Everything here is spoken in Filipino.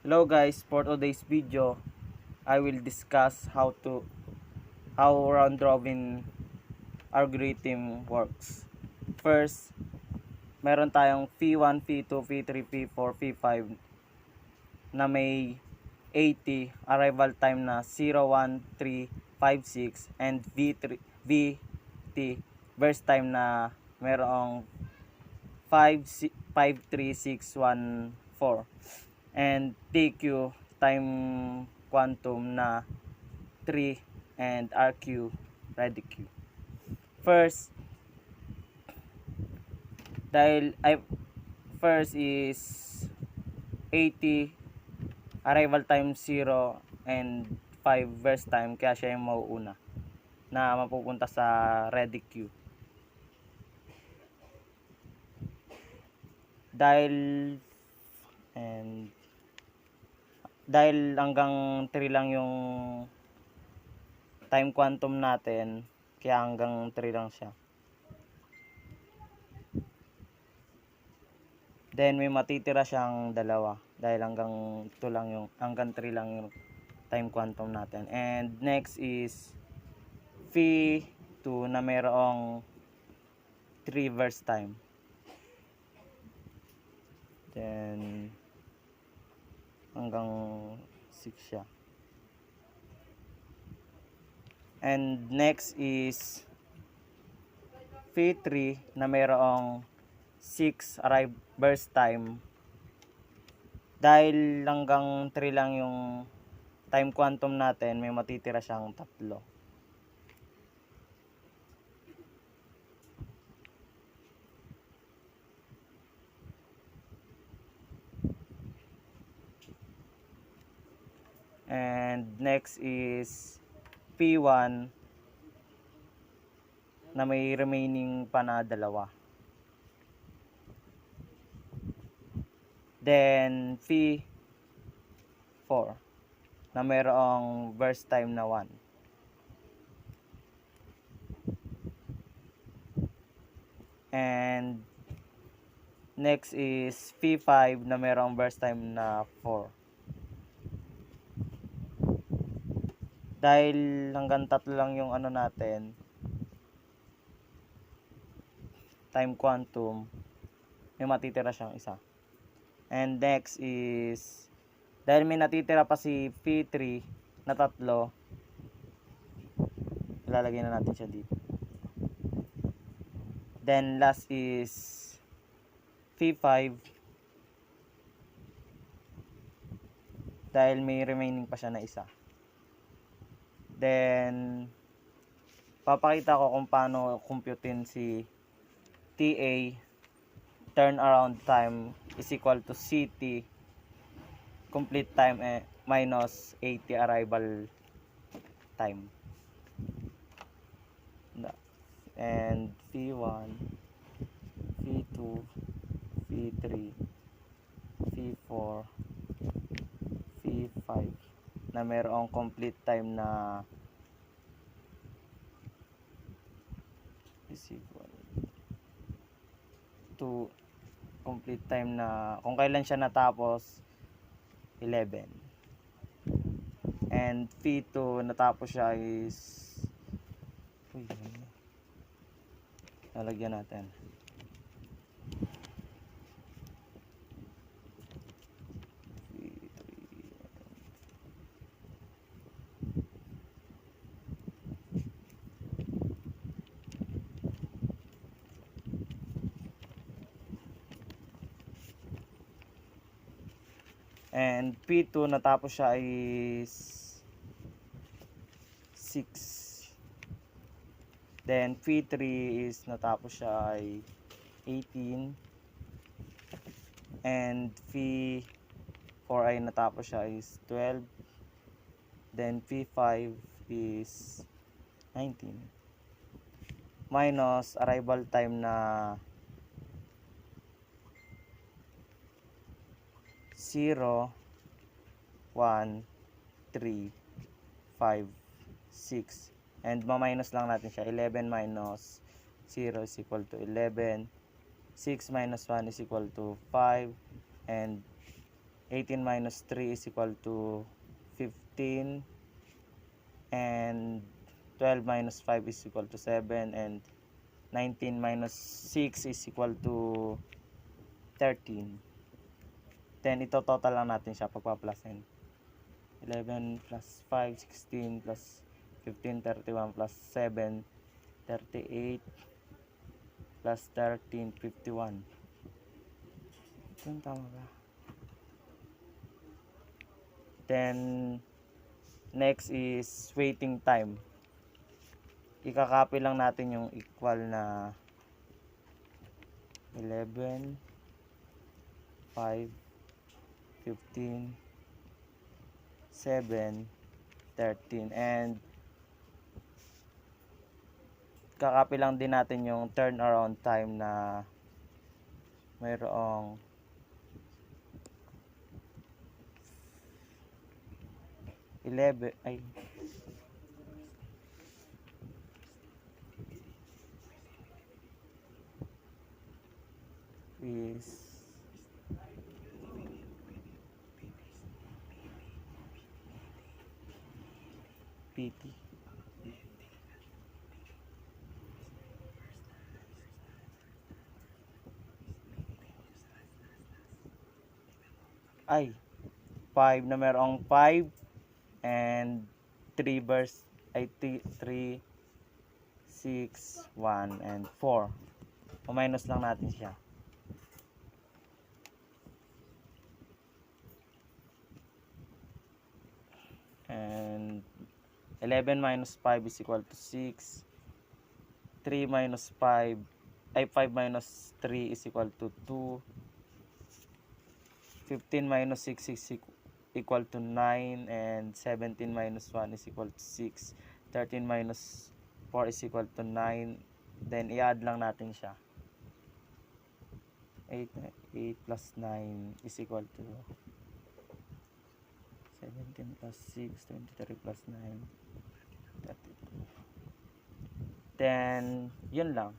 Hello guys, for today's video, I will discuss how round robin algorithm works. First, meron tayong P1, P2, P3, P4, P5 na may 80 arrival time na 0, 1, 3, 5, 6 and V3, VT burst time na merong 5, 5, 3, 6, 1, 4 and TQ time quantum na 3 and RQ ready Q. First, first is 80 arrival time 0 and 5 burst time, kaya siya yung mauuna na mapupunta sa ready queue. Dahil hanggang 3 lang yung time quantum natin, kaya hanggang 3 lang siya. Then may matitira siyang dalawa dahil hanggang 3 lang yung time quantum natin. And next is V2 na mayroong 3 verse time. Then hanggang 6 siya. And next is V3 na mayroong 6 arrive burst time. Dahil hanggang 3 lang yung time quantum natin, may matitira siyang 3. And next is P1 na may remaining pa na 2. Then P4 na mayroong burst time na 1. And next is P5 na mayroong burst time na 4. Dahil hanggang 3 lang yung natin, time quantum, may matitira siyang isa. And next is, dahil may natitira pa si P3 na 3, ilalagay na natin siya dito. Then last is P5 dahil may remaining pa siya na isa. Then papakita ko kung paano computein si TA turnaround time is equal to CT complete time minus 80 arrival time. And P1, P2, P3, P4, P5 na mayroong complete time na is equal to complete time na kung kailan siya natapos 11. And P2 natapos siya is lalagyan natin. And P2 natapos siya is 6. Then P3 is natapos siya ay 18. And P4 ay natapos siya is 12. Then P5 is 19. Minus arrival time na 0, 1, 3, 5, 6. And ma-minus lang natin siya. 11 minus 0 is equal to 11. 6 minus 1 is equal to 5. And 18 minus 3 is equal to 15, and 12 minus 5 is equal to 7, and 19 minus 6 is equal to 13. Then ito total lang natin siya pagpa-plusin. 11 plus 5, 16 plus 15, 31 plus 7, 38 plus 13, 51. Ito yung tama ba? Then next is waiting time. Ikakopy lang natin yung equal na 11, 5, 15, 7, 13, and kakopy lang din natin yung turnaround time na mayroong 11 ay is PT. Ay, 5 na merong 5 and 3 burst ay 3, 6, 1, and 4. O-minus lang natin siya. And 11 minus 5 is equal to 6. 3 minus 5 ay 5 minus 3 is equal to 2. 15 minus 6 is equal to 9, and 17 minus 1 is equal to 6. 13 minus 4 is equal to 9. Then i-add lang natin siya. 8 plus 9 is equal to 17 plus 6, 23 plus 9, 32. Then yun lang.